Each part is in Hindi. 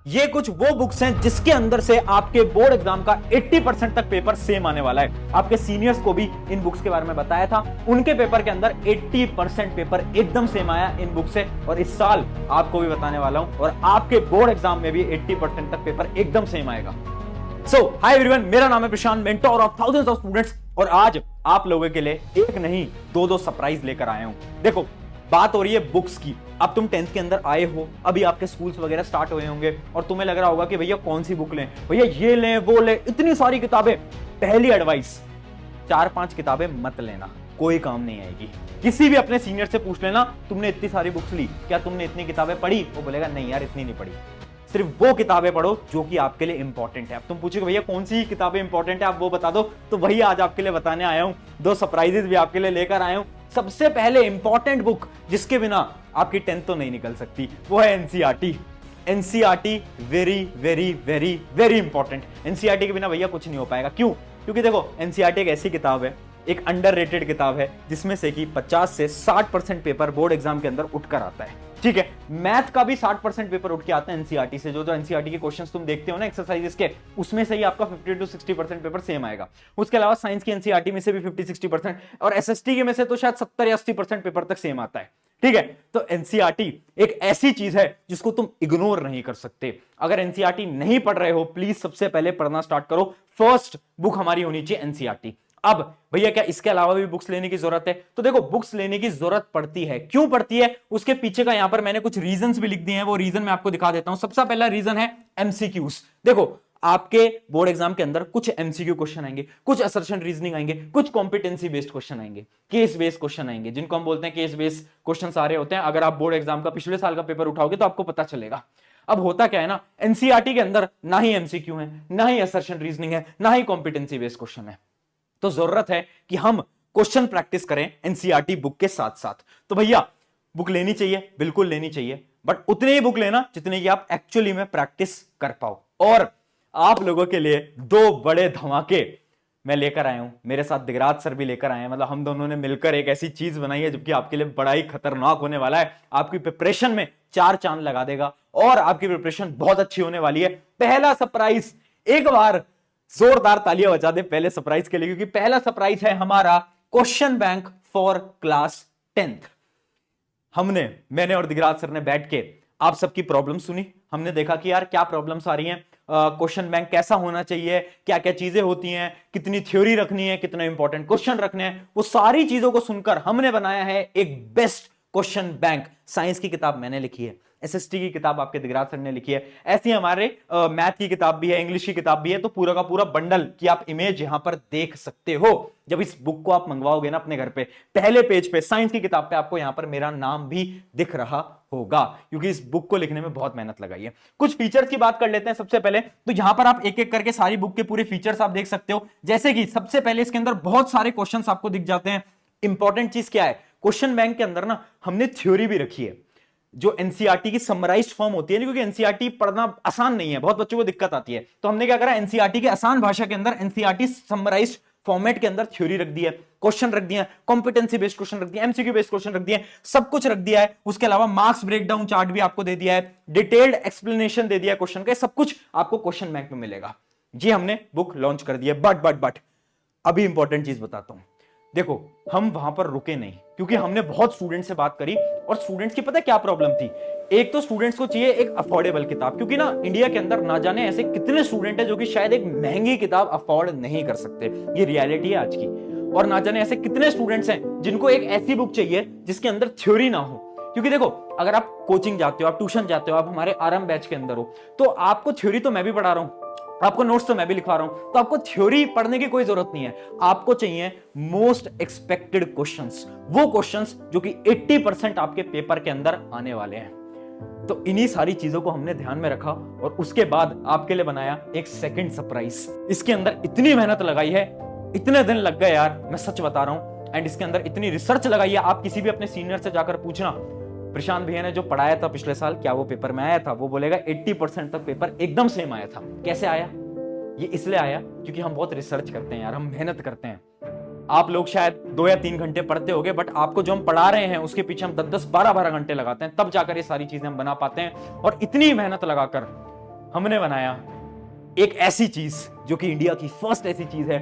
ये कुछ वो बुक्स हैं जिसके अंदर से आपके बोर्ड एग्जाम का 80% तक पेपर सेम आने वाला है। आपके सीनियर्स को भी इन बुक्स के बारे में बताया था, उनके पेपर के अंदर 80% पेपर एकदम सेम आया इन बुक से, और इस साल आपको भी बताने वाला हूं, और आपके बोर्ड एग्जाम में भी 80% तक पेपर एकदम सेम आएगा। सो हाय एवरीवन, मेरा नाम है Prashant, mentor of thousands of students, और आज आप लोगों के लिए एक नहीं दो सरप्राइज लेकर आया हूं। देखो, बात हो रही है बुक्स की। अब तुम 10th के अंदर आए हो, अभी आपके स्कूल्स वगैरह स्टार्ट हुए होंगे और तुम्हें लग रहा होगा कि भैया कौन सी बुक लें, भैया ये लें वो लें, इतनी सारी किताबें। पहली एडवाइस, 4-5 किताबें मत लेना, कोई काम नहीं आएगी। किसी भी अपने सीनियर से पूछ लेना, तुमने इतनी सारी बुक्स ली, क्या तुमने इतनी किताबें पढ़ी? वो बोलेगा नहीं यार, इतनी नहीं पढ़ी। सिर्फ वो किताबें पढ़ो जो कि आपके लिए इंपॉर्टेंट है। अब तुम पूछोगे भैया कौन सी किताबें इंपॉर्टेंट है, आप वो बता दो, तो वही आज आपके लिए बताने आया हूं। 2 सरप्राइजेस भी आपके लिए लेकर आया हूं। सबसे पहले इंपॉर्टेंट बुक जिसके बिना आपकी 10th तो नहीं निकल सकती, वो है NCERT. NCERT very very very very important. NCERT के बिना भैया कुछ नहीं हो पाएगा। क्यों? क्योंकि देखो, एनसीईआरटी एक ऐसी किताब है, एक अंडररेटेड किताब है, जिसमें से कि 50 से 60% पेपर बोर्ड एग्जाम के अंदर उठकर आता है। ठीक है, मैथ का भी 60% पेपर उठ के आता है एनसीईआरटी से। जो एनसीईआरटी के क्वेश्चंस तुम देखते हो ना एक्सरसाइजेस के, उसमें से ही आपका 50 to 60% पेपर सेम आएगा। उसके अलावा साइंस की एनसीईआरटी में से भी 50-60%, और एसएसटी के में से तो शायद 70 या 80% पेपर तक सेम आता है। ठीक है, तो एनसीईआरटी एक ऐसी चीज है जिसको तुम इग्नोर नहीं कर सकते। अगर एनसीईआरटी नहीं पढ़ रहे हो, प्लीज सबसे पहले पढ़ना स्टार्ट करो। फर्स्ट बुक हमारी होनी चाहिए एनसीईआरटी। अब भैया क्या इसके अलावा भी बुक्स लेने की जरूरत है? तो देखो, बुक्स लेने की जरूरत पड़ती है। क्यों पड़ती है, उसके पीछे का यहां पर मैंने कुछ रीजंस भी लिख दिए हैं, वो रीजन मैं आपको दिखा देता हूं। सबसे पहला रीजन है एमसीक्यूज। देखो, आपके बोर्ड एग्जाम के अंदर कुछ एमसीक्यू क्वेश्चन आएंगे, कुछ असर्शन रीजनिंग आएंगे, कुछ कॉम्पिटेंसी बेस्ड क्वेश्चन आएंगे, केस बेस्ड क्वेश्चन आएंगे, जिनको हम बोलते हैं केस बेस्ड क्वेश्चन सारे होते हैं। अगर आप बोर्ड एग्जाम का पिछले साल का पेपर उठाओगे तो आपको पता चलेगा। अब होता क्या है ना, एनसीईआरटी के अंदर ना ही एमसीक्यू है, ना ही असर्शन रीजनिंग है, ना ही कॉम्पिटेंसी बेस्ड क्वेश्चन है। तो जरूरत है कि हम क्वेश्चन प्रैक्टिस करें एनसीईआरटी बुक के साथ साथ। तो भैया बुक लेनी चाहिए, बिल्कुल लेनी चाहिए, बट उतनी ही बुक लेना जितनी की आप एक्चुअली में प्रैक्टिस कर पाओ। और आप लोगों के लिए 2 बड़े धमाके मैं लेकर आया हूं। मेरे साथ दिगराज सर भी लेकर आए हैं। मतलब हम दोनों ने मिलकर एक ऐसी चीज बनाई है जबकि आपके लिए बड़ा ही खतरनाक होने वाला है। आपकी प्रिपरेशन में 4 चांद लगा देगा और आपकी प्रिपरेशन बहुत अच्छी होने वाली है। पहला सरप्राइज, एक बार जोरदार तालियां बजा दे पहले सरप्राइज के लिए, क्योंकि पहला सरप्राइज है हमारा question bank for class 10th। मैंने और दिगराज सर ने बैठ के आप सबकी प्रॉब्लम सुनी। हमने देखा कि यार क्या प्रॉब्लम्स आ रही हैं, क्वेश्चन बैंक कैसा होना चाहिए, क्या क्या चीजें होती हैं, कितनी थ्योरी रखनी है, कितने इंपॉर्टेंट क्वेश्चन रखने हैं। वो सारी चीजों को सुनकर हमने बनाया है एक बेस्ट क्वेश्चन बैंक। साइंस की किताब मैंने लिखी है, एसएसटी की किताब आपके दिगराज सर ने लिखी है, ऐसी हमारे मैथ की किताब भी है, इंग्लिश की किताब भी है। तो पूरा का पूरा बंडल की आप इमेज यहां पर देख सकते हो। जब इस बुक को आप मंगवाओगे ना अपने घर पे, पहले पेज पे साइंस की किताब पे आपको यहां पर मेरा नाम भी दिख रहा होगा, क्योंकि इस बुक को लिखने में बहुत मेहनत लगाई है। कुछ फीचर्स की बात कर लेते हैं सबसे पहले। तो यहां पर आप एक एक करके सारी बुक के पूरे फीचर्स आप देख सकते हो। जैसे कि सबसे पहले इसके अंदर बहुत सारे क्वेश्चन आपको दिख जाते हैं। इंपॉर्टेंट चीज क्या है, क्वेश्चन बैंक के अंदर ना हमने थ्योरी भी रखी है, जो एनसीईआरटी की समराइज्ड फॉर्म होती है, क्योंकि एनसीईआरटी पढ़ना आसान नहीं है, बहुत बच्चों को दिक्कत आती है। तो हमने क्या करा, एनसीईआरटी के आसान भाषा के अंदर एनसीईआरटी समराइज्ड फॉर्मेट के अंदर थ्योरी रख दी है, क्वेश्चन रख दिया, कॉम्पिटेंसी बेस्ड क्वेश्चन रख दिया, एमसीक्यू बेस्ड क्वेश्चन रख दिया, सब कुछ रख दिया है। उसके अलावा मार्क्स ब्रेकडाउन चार्ट भी आपको दे दिया है, डिटेल्ड एक्सप्लेनेशन दे दिया है क्वेश्चन का। सब कुछ आपको क्वेश्चन बैंक में मिलेगा। जी हमने बुक लॉन्च कर दी है। बट अभी इंपॉर्टेंट चीज बताता हूं। देखो, हम वहां पर रुके नहीं, क्योंकि हमने बहुत स्टूडेंट्स से बात करी, और स्टूडेंट्स की पता है क्या प्रॉब्लम थी। एक तो स्टूडेंट्स को चाहिए एक अफोर्डेबल किताब, क्योंकि ना इंडिया के अंदर ना जाने ऐसे कितने स्टूडेंट हैं जो कि शायद एक महंगी किताब अफोर्ड नहीं कर सकते। ये रियलिटी है आज की। और ना जाने ऐसे कितने स्टूडेंट्स हैं जिनको एक ऐसी बुक चाहिए जिसके अंदर थ्योरी ना हो। क्योंकि देखो, अगर आप कोचिंग जाते हो, आप ट्यूशन जाते हो, आप हमारे आरएम बैच के अंदर हो, तो आपको थ्योरी तो मैं भी पढ़ा रहा हूं, आपको नोट्स तो मैं भी लिखवा रहा हूं, तो आपको थ्योरी पढ़ने की कोई जरूरत नहीं है। आपको चाहिए मोस्ट एक्सपेक्टेड क्वेश्चंस, वो क्वेश्चंस जो कि 80% आपके पेपर के अंदर आने वाले हैं। तो इन्हीं सारी चीजों को हमने ध्यान में रखा, और उसके बाद आपके लिए बनाया एक सेकंड सरप्राइज। इसके अंदर इतनी मेहनत लगाई है, इतने दिन लग गए यार, मैं सच बता रहा हूं। एंड इसके अंदर इतनी रिसर्च लगाई है, आप किसी भी अपने सीनियर से जाकर पूछना, प्रशांत भैया ने जो पढ़ाया था पिछले साल, क्या वो पेपर में आया था? वो बोलेगा 80% तक पेपर एकदम सेम आया था। कैसे आया? ये इसलिए आया क्योंकि हम बहुत रिसर्च करते हैं यार, हम मेहनत करते हैं। आप लोग शायद 2 या 3 घंटे पढ़ते होगे, बट आपको जो हम पढ़ा रहे हैं उसके पीछे हम 10-10, 12-12 घंटे लगाते हैं, तब जाकर ये सारी चीजें हम बना पाते हैं। और इतनी मेहनत लगाकर हमने बनाया एक ऐसी चीज जो कि इंडिया की फर्स्ट ऐसी चीज है,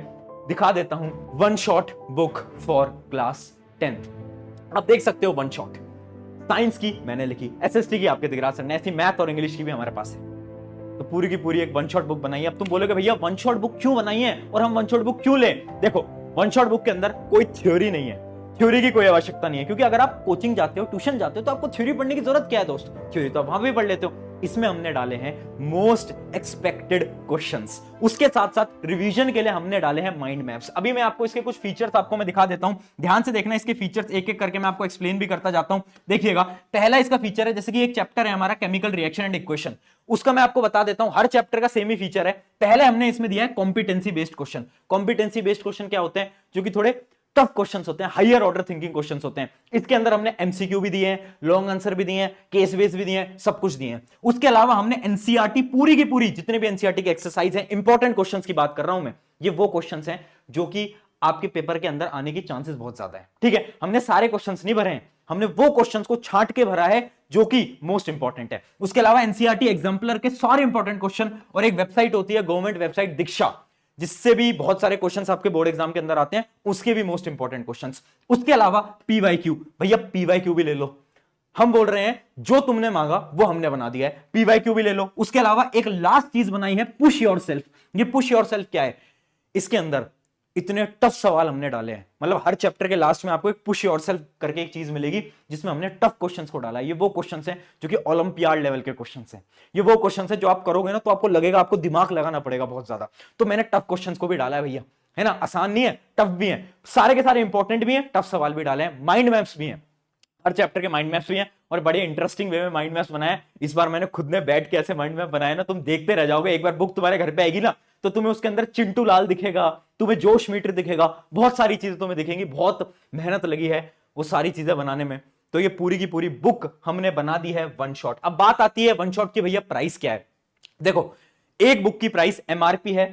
दिखा देता हूं, one shot book for class 10th। आप देख सकते हो वन शॉट, साइंस की मैंने लिखी, एसएसटी की आपके दिगराज सर ने, ऐसी मैथ और इंग्लिश की भी हमारे पास है। तो पूरी की पूरी एक वन शॉट बुक बनाई है। अब तुम बोलोगे भैया वन शॉट बुक क्यों बनाई है और हम वन शॉट बुक क्यों लें? देखो, वन शॉट बुक के अंदर कोई थ्योरी नहीं है, थ्योरी की कोई आवश्यकता नहीं है, क्योंकि अगर आप कोचिंग जाते हो, ट्यूशन जाते हो, तो आपको थ्योरी पढ़ने की जरूरत क्या है दोस्त? थ्योरी तो आप वहां भी पढ़ लेते हो। इसमें हमने डाले हैं मोस्ट एक्सपेक्टेड क्वेश्चंस, उसके साथ साथ रिवीजन के लिए हमने डाले हैं माइंड मैप्स। अभी मैं आपको इसके कुछ फीचर्स आपको मैं दिखा देता हूं, ध्यान से देखना, इसके फीचर्स एक एक करके मैं आपको एक्सप्लेन भी करता जाता हूं। देखिएगा, पहला इसका फीचर है, जैसे कि एक चैप्टर है हमारा केमिकल रिएक्शन एंड इक्वेशन, उसका मैं आपको बता देता हूं, हर चैप्टर का सेम ही फीचर है। पहले हमने इसमें दिया है competency based question. Competency based question क्या होते हैं? जो कि थोड़े टफ क्वेश्चंस होते हैं, हायर ऑर्डर थिंकिंग क्वेश्चंस होते हैं। इसके अंदर हमने एमसीक्यू भी दिए हैं, लॉन्ग आंसर भी दिए हैं, केस बेस भी दिए हैं, सब कुछ दिए हैं। उसके अलावा हमने एनसीईआरटी पूरी की पूरी, जितने भी एनसीईआरटी के एक्सरसाइज है, इंपॉर्टेंट क्वेश्चंस की बात कर रहा हूं मैं, ये वो क्वेश्चंस हैं जो कि आपके पेपर के अंदर आने की चांसेस बहुत ज्यादा है। ठीक है, हमने सारे क्वेश्चंस नहीं भरे हैं, हमने वो क्वेश्चंस को छांट के भरा है जो कि मोस्ट इंपॉर्टेंट है। उसके अलावा एनसीईआरटी एग्जाम्पलर के सारे इंपॉर्टेंट क्वेश्चन, और एक वेबसाइट होती है गवर्नमेंट वेबसाइट दीक्षा, जिससे भी बहुत सारे क्वेश्चंस आपके बोर्ड एग्जाम के अंदर आते हैं, उसके भी मोस्ट इंपॉर्टेंट क्वेश्चंस। उसके अलावा पीवाईक्यू, भैया पीवाईक्यू भी ले लो, हम बोल रहे हैं जो तुमने मांगा वो हमने बना दिया है, पीवाईक्यू भी ले लो। उसके अलावा एक लास्ट चीज बनाई है, पुश योरसेल्फ। ये पुश योरसेल्फ क्या है? इसके अंदर इतने टफ सवाल हमने डाले हैं, मतलब हर चैप्टर के लास्ट में आपको एक पुश योरसेल्फ करके एक चीज मिलेगी, जिसमें हमने टफ क्वेश्चंस को डाला है। ये वो क्वेश्चंस हैं जो कि ओलंपियाड लेवल के क्वेश्चंस हैं। ये वो क्वेश्चंस हैं जो आप करोगे ना तो आपको लगेगा आपको दिमाग लगाना पड़ेगा बहुत ज्यादा। तो मैंने टफ क्वेश्चंस को भी डाला है भैया, है ना, आसान नहीं है, टफ भी है, सारे के सारे इंपॉर्टेंट भी हैं, टफ सवाल भी डाले हैं, माइंड मैप्स भी हैं, हर चैप्टर के माइंड मैप्स भी हैं, और बड़े इंटरेस्टिंग वे में माइंड मैप्स बनाए। इस बार मैंने खुद ने बैठ के ऐसे माइंड मैप बनाए ना, तुम देखते रह जाओगे। एक बार बुक तुम्हारे घर पे आएगी ना, तो तुम्हें उसके अंदर चिंटू लाल दिखेगा, तुम्हें जोश मीटर दिखेगा, बहुत सारी चीजें तुम्हें दिखेंगी। बहुत मेहनत लगी है वो सारी चीजें बनाने में। तो ये पूरी की पूरी बुक हमने बना दी है वन शॉट। अब बात आती है वन शॉट की, भैया प्राइस क्या है? देखो, एक बुक की प्राइस एमआरपी है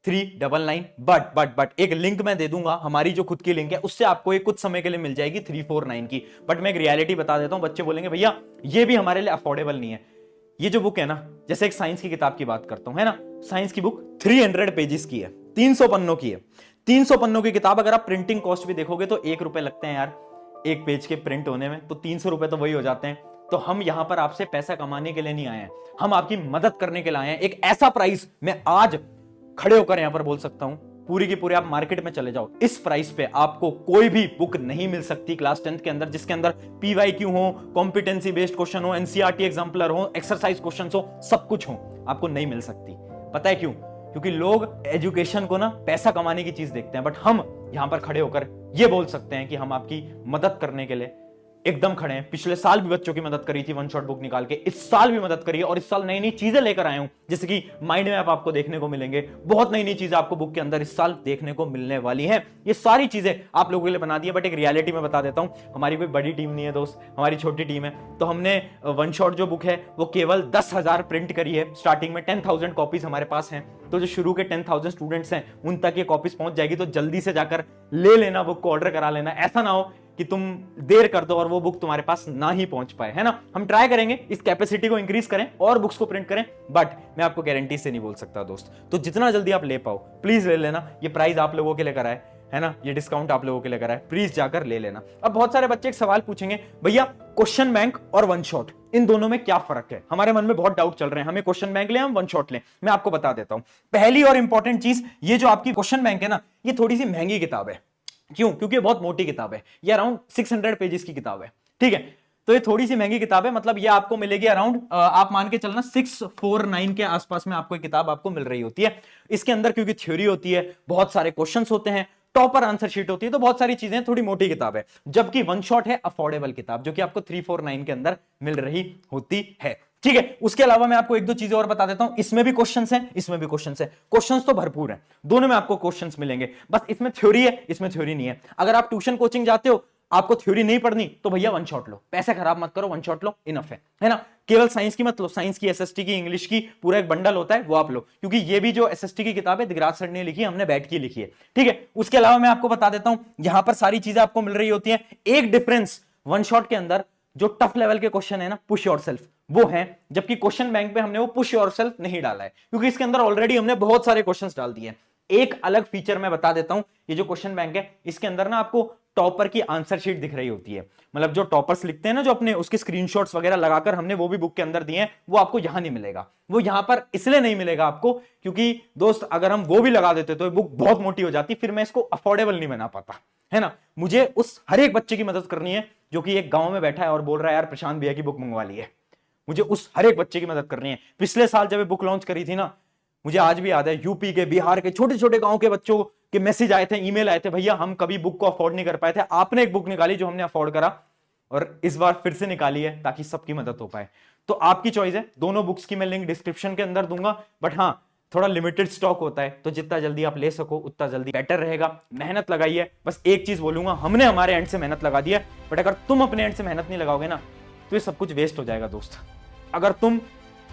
399, बट एक लिंक मैं दे दूंगा, हमारी जो खुद की लिंक है, उससे आपको एक कुछ समय के लिए मिल जाएगी 349 की। बट मैं एक रियलिटी बता देता हूं, बच्चे बोलेंगे भैया ये भी हमारे लिए अफोर्डेबल नहीं है। ये जो बुक है ना, जैसे एक साइंस की किताब की बात करता हूं, है ना, साइंस की बुक 300 पेजेस की है, 300 पन्नों की है। 300 पन्नों की किताब अगर आप प्रिंटिंग कॉस्ट भी देखोगे तो 1 रुपए लगते हैं यार एक पेज के प्रिंट होने में, तो 300 रुपए तो वही हो जाते हैं। तो हम यहां पर आपसे पैसा कमाने के लिए नहीं आए हैं, हम आपकी मदद करने के लिए आए हैं। एक ऐसा प्राइस मैं आज खड़े होकर यहां पर बोल सकता हूं, पूरी की पूरी आप मार्केट में चले जाओ, इस प्राइस पे आपको कोई भी बुक नहीं मिल सकती क्लास 10th के अंदर, जिसके अंदर पीवाईक्यू हो, कॉम्पिटेंसी बेस्ड क्वेश्चन हो, एनसीईआरटी एग्जाम्पलर हो, एक्सरसाइज क्वेश्चन हो, सब कुछ हो, आपको नहीं मिल सकती। पता है क्यों? क्योंकि लोग एजुकेशन को ना पैसा कमाने की चीज देखते हैं, बट हम यहां पर खड़े होकर यह बोल सकते हैं कि हम आपकी मदद करने के लिए एकदम खड़े हैं। पिछले साल भी बच्चों की मदद करी थी वन शॉट बुक निकाल के, इस साल भी मदद करिए, और इस साल नई नई चीजें लेकर आया हूं, जैसे कि माइंड मैप आपको देखने को मिलेंगे, बहुत नई नई चीजें आपको बुक के अंदर इस साल देखने को मिलने वाली हैं। ये सारी चीजें आप लोगों के लिए बना दी है, बट एक रियलिटी में बता देता हूं, हमारी कोई बड़ी टीम नहीं है दोस्त, हमारी छोटी टीम है। तो हमने वन शॉट जो बुक है वो केवल 10,000 प्रिंट करी है, स्टार्टिंग में 10,000 कॉपीज हमारे पास हैं। तो जो शुरू के 10,000 स्टूडेंट्स हैं उन तक ये कॉपीज पहुंच जाएगी, तो जल्दी से जाकर ले लेना, बुक को ऑर्डर करा लेना। ऐसा ना हो कि तुम देर कर दो और वो बुक तुम्हारे पास ना ही पहुंच पाए, है ना। हम ट्राई करेंगे इस कैपेसिटी को इंक्रीज करें और बुक्स को प्रिंट करें, बट मैं आपको गारंटी से नहीं बोल सकता दोस्त। तो जितना जल्दी आप ले पाओ प्लीज ले लेना, ये प्राइस आप लोगों के लिए करा है ना, ये डिस्काउंट आप लोगों के लिए करा है, प्लीज जाकर ले लेना। अब बहुत सारे बच्चे एक सवाल पूछेंगे, भैया क्वेश्चन बैंक और वन शॉट इन दोनों में क्या फर्क है? हमारे मन में बहुत डाउट चल रहे हैं, हमें क्वेश्चन बैंक ले हम वन शॉट लें। मैं आपको बता देता हूं, पहली और इंपॉर्टेंट चीज, ये जो आपकी क्वेश्चन बैंक है ना, ये थोड़ी सी महंगी किताब है। क्यों? क्योंकि बहुत मोटी किताब है, ये अराउंड 600 पेजेस की किताब है, ठीक है। तो ये थोड़ी सी महंगी किताब है, मतलब ये आपको मिलेगी अराउंड, आप मान के चलना 649 के आसपास में आपको किताब आपको मिल रही होती है। इसके अंदर क्योंकि थ्योरी होती है, बहुत सारे क्वेश्चंस होते हैं, टॉपर आंसर शीट होती है, तो बहुत सारी चीजें, थोड़ी मोटी किताब है। जबकि वन शॉट है अफोर्डेबल किताब, जो कि आपको 349 के अंदर मिल रही होती है, ठीक है। उसके अलावा मैं आपको एक दो चीजें और बता देता हूं, इसमें भी क्वेश्चंस हैं, इसमें भी क्वेश्चंस हैं, क्वेश्चंस तो भरपूर हैं, दोनों में आपको क्वेश्चंस मिलेंगे, बस इसमें थ्योरी है, इसमें थ्योरी नहीं है। अगर आप ट्यूशन कोचिंग जाते हो, आपको थ्योरी नहीं पढ़नी, तो भैया वन शॉट लो, पैसे खराब मत करो, वन शॉट लो, इनफ है ना। केवल साइंस की मत लो, साइंस की, एसएसटी की, इंग्लिश की, पूरा एक बंडल होता है, वो आप लो, क्योंकि ये भी जो एसएसटी की किताब है दिगराज सर ने लिखी है, हमने बैठ के लिखी है, ठीक है। उसके अलावा मैं आपको बता देता हूं, यहां पर सारी चीजें आपको मिल रही होती हैं। एक डिफरेंस वन शॉट के अंदर, जो टफ लेवल के क्वेश्चन है ना, पुश योरसेल्फ, वो है, जबकि क्वेश्चन बैंक पे हमने वो पुश योरसेल्फ नहीं डाला है, क्योंकि इसके अंदर ऑलरेडी हमने बहुत सारे क्वेश्चंस डाल दिए हैं। एक अलग फीचर मैं बता देता हूं, ये जो क्वेश्चन बैंक है इसके अंदर ना आपको टॉपर की आंसर शीट दिख रही होती है, मतलब जो टॉपर्स लिखते हैं ना, जो अपने उसके स्क्रीनशॉट्स वगैरह लगाकर हमने वो भी बुक के अंदर दिए हैं, वो आपको यहां नहीं मिलेगा। वो यहां पर इसलिए नहीं मिलेगा आपको क्योंकि दोस्त अगर हम वो भी लगा देते तो ये बुक बहुत मोटी हो जाती, फिर मैं इसको अफोर्डेबल नहीं बना पाता, है ना। मुझे उस हर एक बच्चे की मदद करनी है जो कि एक गांव में बैठा है और बोल रहा है यार प्रशांत भैया की बुक मंगवा ली है। मुझे उस हर एक बच्चे की मदद करनी है। पिछले साल जब ये बुक लॉन्च करी थी ना, मुझे आज भी याद है, यूपी के, बिहार के छोटे छोटे गांव के बच्चों के मैसेज आए थे, ईमेल आए थे, भैया हम कभी बुक को अफोर्ड नहीं कर पाए थे, आपने एक बुक निकाली जो हमने अफोर्ड करा, और इस बार फिर से निकाली है ताकि सबकी मदद हो पाए। तो आपकी चॉइस है, दोनों बुक्स की मैं लिंक डिस्क्रिप्शन के अंदर दूंगा, बट हाँ थोड़ा लिमिटेड स्टॉक होता है, तो जितना जल्दी आप ले सको उतना जल्दी बेटर रहेगा। मेहनत लगाइए, बस एक चीज बोलूंगा, हमने हमारे एंड से मेहनत लगा दी है, बट अगर तुम अपने एंड से मेहनत नहीं लगाओगे ना तो ये सब कुछ वेस्ट हो जाएगा दोस्त। अगर तुम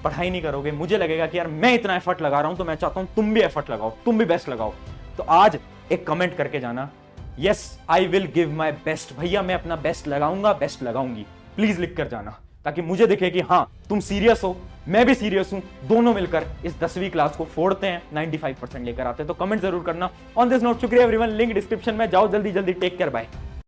पढ़ाई नहीं करोगे, मुझे लगेगा कि यार मैं इतना एफर्ट लगा रहा हूं, तो मैं चाहता हूं तुम भी एफर्ट लगाओ, तुम भी बेस्ट लगाओ। तो आज एक कमेंट करके जाना, yes I will give my best, भैया मैं अपना बेस्ट लगाऊंगा, बेस्ट लगाऊंगी, प्लीज लिख कर जाना, ताकि मुझे दिखे कि हाँ तुम सीरियस हो, मैं भी सीरियस हूं, दोनों मिलकर इस 10वीं क्लास को फोड़ते हैं, 95% लेकर आते हैं। तो कमेंट जरूर करना। ऑन दिस नोट, शुक्रिया एवरीवन, लिंक डिस्क्रिप्शन में, जाओ जल्दी जल्दी, टेक केयर, बाय।